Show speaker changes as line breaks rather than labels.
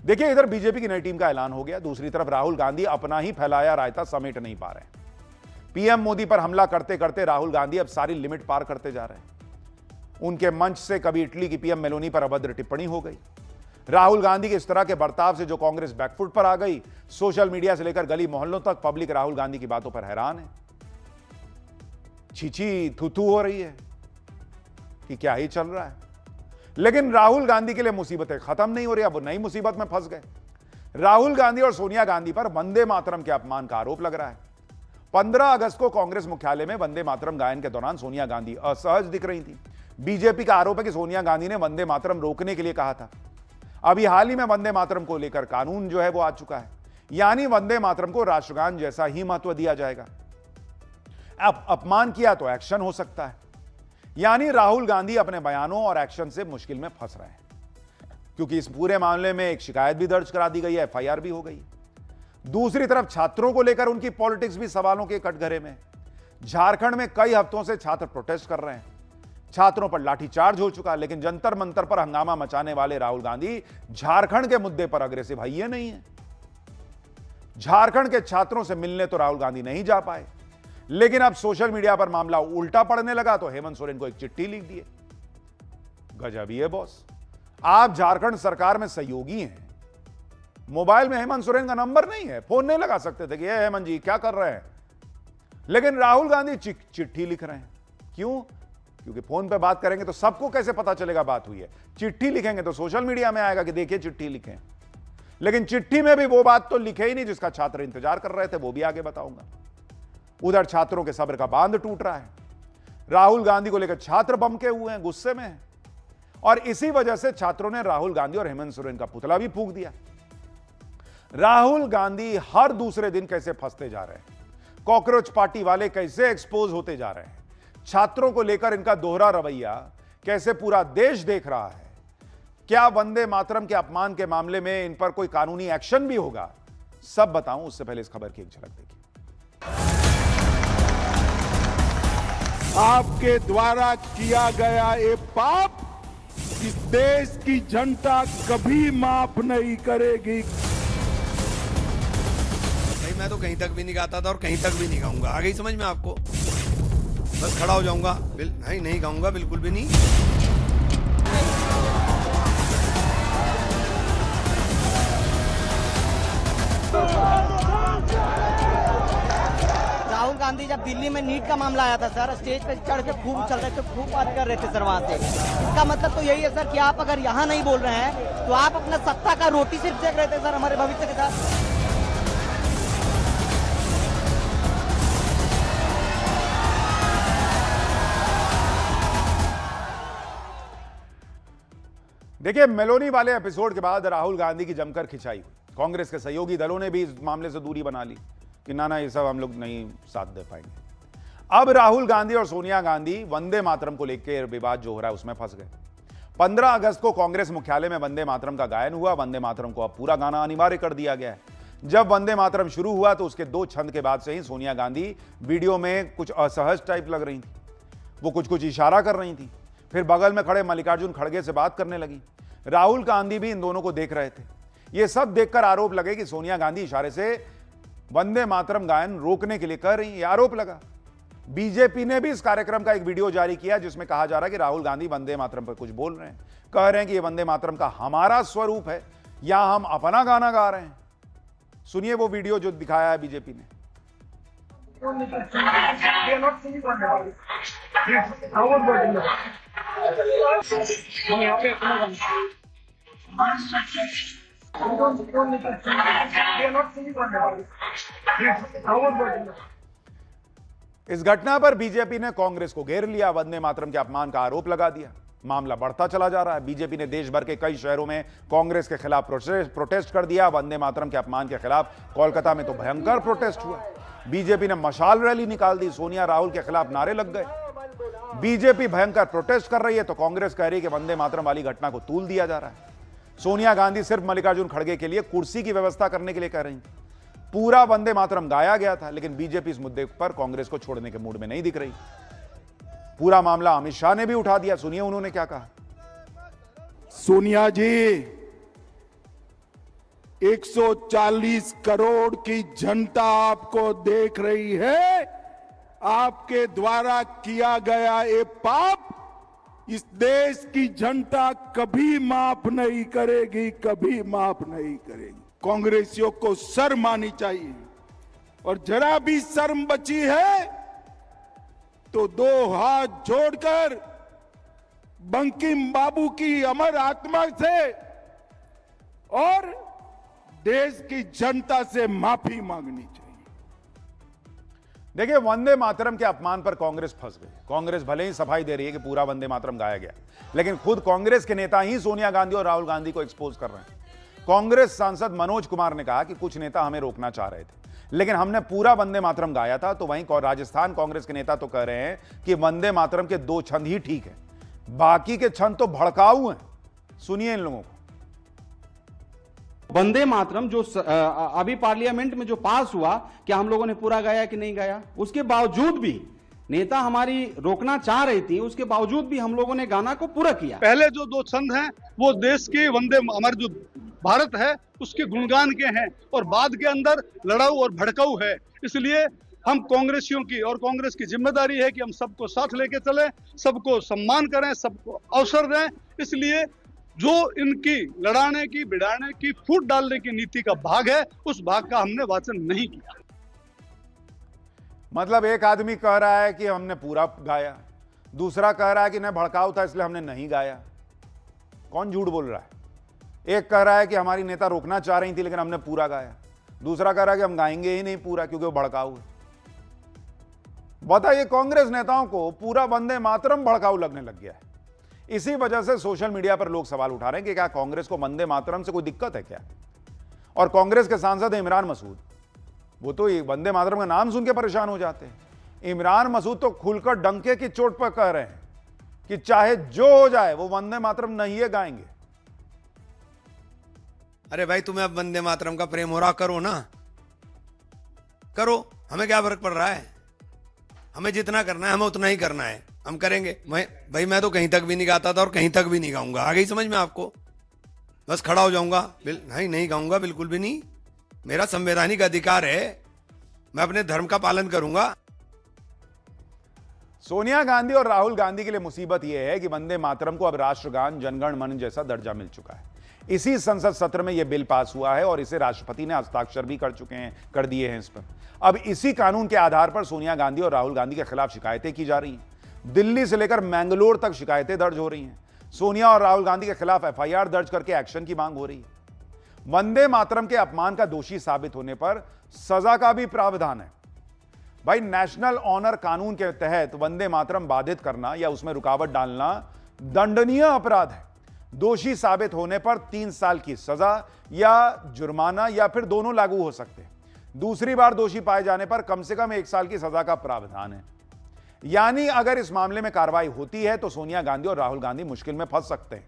देखिए, इधर बीजेपी की नई टीम का ऐलान हो गया, दूसरी तरफ राहुल गांधी अपना ही फैलाया रायता समेट नहीं पा रहे हैं। पीएम मोदी पर हमला करते करते राहुल गांधी अब सारी लिमिट पार करते जा रहे हैं। उनके मंच से कभी इटली की पीएम मेलोनी पर अभद्र टिप्पणी हो गई। राहुल गांधी के इस तरह के बर्ताव से जो कांग्रेस बैकफुट पर आ गई, सोशल मीडिया से लेकर गली मोहल्लों तक पब्लिक राहुल गांधी की बातों पर हैरान है। छीछी थूथू हो रही है कि क्या ही चल रहा है। लेकिन राहुल गांधी के लिए मुसीबतें खत्म नहीं हो रही, अब वो नई मुसीबत में फंस गए। राहुल गांधी और सोनिया गांधी पर वंदे मातरम के अपमान का आरोप लग रहा है। 15 अगस्त को कांग्रेस मुख्यालय में वंदे मातरम गायन के दौरान सोनिया गांधी असहज दिख रही थी। बीजेपी का आरोप है कि सोनिया गांधी ने वंदे मातरम रोकने के लिए कहा था। अभी हाल ही में वंदे मातरम को लेकर कानून जो है वो आ चुका है, यानी वंदे मातरम को राष्ट्रगान जैसा ही महत्व दिया जाएगा। अब अपमान किया तो एक्शन हो सकता है, यानी राहुल गांधी अपने बयानों और एक्शन से मुश्किल में फंस रहे हैं, क्योंकि इस पूरे मामले में एक शिकायत भी दर्ज करा दी गई है, एफआईआर भी हो गई। दूसरी तरफ छात्रों को लेकर उनकी पॉलिटिक्स भी सवालों के कटघरे में। झारखंड में कई हफ्तों से छात्र प्रोटेस्ट कर रहे हैं, छात्रों पर लाठीचार्ज हो चुका, लेकिन जंतर मंतर पर हंगामा मचाने वाले राहुल गांधी झारखंड के मुद्दे पर अग्रेसिव है ये नहीं है। झारखंड के छात्रों से मिलने तो राहुल गांधी नहीं जा पाए, लेकिन अब सोशल मीडिया पर मामला उल्टा पड़ने लगा तो हेमंत सोरेन को एक चिट्ठी लिख दी। गजब ही है बॉस, आप झारखंड सरकार में सहयोगी हैं, मोबाइल में हेमंत सोरेन का नंबर नहीं है, फोन नहीं लगा सकते थे कि हेमंत जी क्या कर रहे हैं, लेकिन राहुल गांधी चिट्ठी लिख रहे हैं। क्यों? क्योंकि फोन पे बात करेंगे तो सबको कैसे पता चलेगा बात हुई है, चिट्ठी लिखेंगे तो सोशल मीडिया में आएगा कि देखिए चिट्ठी लिखें। लेकिन चिट्ठी में भी वो बात तो लिखे ही नहीं जिसका छात्र इंतजार कर रहे थे, वो भी आगे बताऊंगा। उधर छात्रों के सब्र का बांध टूट रहा है। राहुल गांधी को लेकर छात्र बमके हुए हैं, गुस्से में हैं, और इसी वजह से छात्रों ने राहुल गांधी और हेमंत सोरेन का पुतला भी फूंक दिया। राहुल गांधी हर दूसरे दिन कैसे फंसते जा रहे हैं, कॉकरोच पार्टी वाले कैसे एक्सपोज होते जा रहे हैं, छात्रों को लेकर इनका दोहरा रवैया कैसे पूरा देश देख रहा है। क्या वंदे मातरम के अपमान के मामले में इन पर कोई कानूनी एक्शन भी होगा, सब बताऊं उससे पहले इस खबर की एक झलक देखिए।
आपके द्वारा किया गया ये पाप इस देश की जनता कभी माफ नहीं करेगी।
भाई मैं तो कहीं तक भी नहीं गाता था और कहीं तक भी नहीं गाऊंगा, आ गई समझ में आपको? बस खड़ा हो जाऊंगा, नहीं गाऊंगा बिल्कुल भी नहीं।
राहुल गांधी जब दिल्ली में नीट का मामला आया था सर, स्टेज पे चढ़ के खूब चल रहे थे, खूब बात कर रहे थे सर वहां से। इसका मतलब तो यही है सर कि आप अगर यहाँ नहीं बोल रहे हैं तो आप अपना सत्ता का रोटी सिर्फ देख रहे थे सर हमारे भविष्य के साथ।
देखिए, मेलोनी वाले एपिसोड के बाद राहुल गांधी की जमकर खिंचाई हुई। कांग्रेस के सहयोगी दलों ने भी इस मामले से दूरी बना ली कि ना ये सब हम लोग नहीं साथ दे पाएंगे। अब राहुल गांधी और सोनिया गांधी वंदे मातरम को लेकर विवाद जो हो रहा है उसमें फंस गए। 15 अगस्त को कांग्रेस मुख्यालय में वंदे मातरम का गायन हुआ। वंदे मातरम को अब पूरा गाना अनिवार्य कर दिया गया है। जब वंदे मातरम शुरू हुआ तो उसके 2 छंद के बाद से ही सोनिया गांधी वीडियो में कुछ असहज टाइप लग रही थी, वो कुछ इशारा कर रही थी, फिर बगल में खड़े मल्लिकार्जुन खड़गे से बात करने लगी। राहुल गांधी भी इन दोनों को देख रहे थे। ये सब देखकर आरोप लगे कि सोनिया गांधी इशारे से वंदे मातरम गायन रोकने के लिए कर रही है, आरोप लगा। बीजेपी ने भी इस कार्यक्रम का एक वीडियो जारी किया जिसमें कहा जा रहा है कि राहुल गांधी वंदे मातरम पर कुछ बोल रहे हैं, कह रहे हैं कि ये वंदे मातरम का हमारा स्वरूप है या हम अपना गाना गा रहे हैं। सुनिए वो वीडियो जो दिखाया है बीजेपी ने। इस घटना पर बीजेपी ने कांग्रेस को घेर लिया, वंदे मातरम के अपमान का आरोप लगा दिया। मामला बढ़ता चला जा रहा है। बीजेपी ने देश भर के कई शहरों में कांग्रेस के खिलाफ प्रोटेस्ट कर दिया। वंदे मातरम के अपमान के खिलाफ कोलकाता में तो भयंकर प्रोटेस्ट हुआ। बीजेपी ने मशाल रैली निकाल दी, सोनिया राहुल के खिलाफ नारे लग गए। बीजेपी भयंकर प्रोटेस्ट कर रही है तो कांग्रेस कह रही है कि वंदे मातरम वाली घटना को तूल दिया जा रहा है। सोनिया गांधी सिर्फ मल्लिकार्जुन खड़गे के लिए कुर्सी की व्यवस्था करने के लिए कह रही थी। पूरा वंदे मातरम गाया गया था, लेकिन बीजेपी इस मुद्दे पर कांग्रेस को छोड़ने के मूड में नहीं दिख रही। पूरा मामला अमित शाह ने भी उठा दिया। सुनिए उन्होंने क्या कहा।
सोनिया जी, 140 करोड़ की जनता आपको देख रही है। आपके द्वारा किया गया ये पाप इस देश की जनता कभी माफ नहीं करेगी, कभी माफ नहीं करेगी। कांग्रेसियों को शर्म आनी चाहिए, और जरा भी शर्म बची है तो दो हाथ जोड़कर बंकिम बाबू की अमर आत्मा से और देश की जनता से माफी मांगनी चाहिए।
देखिए, वंदे मातरम के अपमान पर कांग्रेस फंस गई। कांग्रेस भले ही सफाई दे रही है कि पूरा वंदे मातरम गाया गया, लेकिन खुद कांग्रेस के नेता ही सोनिया गांधी और राहुल गांधी को एक्सपोज कर रहे हैं। कांग्रेस सांसद मनोज कुमार ने कहा कि कुछ नेता हमें रोकना चाह रहे थे, लेकिन हमने पूरा वंदे मातरम गाया था। तो वहीं राजस्थान कांग्रेस के नेता तो कह रहे हैं कि वंदे मातरम के 2 छंद ही ठीक है, बाकी के छंद तो भड़काऊ हैं। सुनिए इन लोगों को।
वंदे मातरम जो अभी पार्लियामेंट में जो पास हुआ, क्या हम लोगों ने पूरा गाया कि नहीं गाया? उसके बावजूद भी नेता हमारी रोकना चाह रही थी, उसके बावजूद भी हम लोगों ने गाना को पूरा किया।
पहले जो 2 छंद हैं वो देश के वंदे, हमारे जो भारत है उसके गुणगान के हैं, और बाद के अंदर लड़ाऊ और भड़काऊ है। इसलिए हम कांग्रेसियों की और कांग्रेस की जिम्मेदारी है कि हम सबको साथ लेके चलें, सबको सम्मान करें, सबको अवसर दें। इसलिए जो इनकी लड़ाने की, बिड़ाने की, फूट डालने की नीति का भाग है, उस भाग का हमने वाचन नहीं किया।
मतलब एक आदमी कह रहा है कि हमने पूरा गाया, दूसरा कह रहा है कि नहीं भड़काऊ था इसलिए हमने नहीं गाया। कौन झूठ बोल रहा है? एक कह रहा है कि हमारी नेता रोकना चाह रही थी लेकिन हमने पूरा गाया, दूसरा कह रहा है कि हम गाएंगे ही नहीं पूरा क्योंकि वो भड़काऊ है। बताइए, कांग्रेस नेताओं को पूरा वंदे मातरम भड़काऊ लगने लग गया है। इसी वजह से सोशल मीडिया पर लोग सवाल उठा रहे हैं कि क्या कांग्रेस को वंदे मातरम से कोई दिक्कत है क्या? और कांग्रेस के सांसद इमरान मसूद, वो तो वंदे मातरम का नाम सुन के परेशान हो जाते हैं। इमरान मसूद तो खुलकर डंके की चोट पर कह रहे हैं कि चाहे जो हो जाए वो वंदे मातरम नहीं है गाएंगे।
अरे भाई, तुम्हें अब वंदे मातरम का प्रेम हो रहा, करो ना, करो, हमें क्या फर्क पड़ रहा है? हमें जितना करना है हमें उतना ही करना है, हम करेंगे। भाई मैं तो कहीं तक भी नहीं गाता था और कहीं तक भी नहीं गाऊंगा। आ गई समझ में आपको? बस खड़ा हो जाऊंगा, नहीं गाऊंगा, बिल्कुल भी नहीं। मेरा संवैधानिक अधिकार है, मैं अपने धर्म का पालन करूंगा।
सोनिया गांधी और राहुल गांधी के लिए मुसीबत यह है कि वंदे मातरम को अब राष्ट्रगान, जनगण मन जैसा दर्जा मिल चुका है। इसी संसद सत्र में यह बिल पास हुआ है और इसे राष्ट्रपति ने हस्ताक्षर भी कर दिए हैं इस पर। अब इसी कानून के आधार पर सोनिया गांधी और राहुल गांधी के खिलाफ शिकायतें की जा रही हैं। दिल्ली से लेकर मैंगलोर तक शिकायतें दर्ज हो रही हैं। सोनिया और राहुल गांधी के खिलाफ एफआईआर दर्ज करके एक्शन की मांग हो रही है। वंदे मातरम के अपमान का दोषी साबित होने पर सजा का भी प्रावधान है। भाई, नेशनल ऑनर कानून के तहत वंदे मातरम बाधित करना या उसमें रुकावट डालना दंडनीय अपराध है। दोषी साबित होने पर 3 साल की सजा या जुर्माना या फिर दोनों लागू हो सकते हैं। दूसरी बार दोषी पाए जाने पर कम से कम 1 साल की सजा का प्रावधान है। यानी अगर इस मामले में कार्रवाई होती है तो सोनिया गांधी और राहुल गांधी मुश्किल में फंस सकते हैं।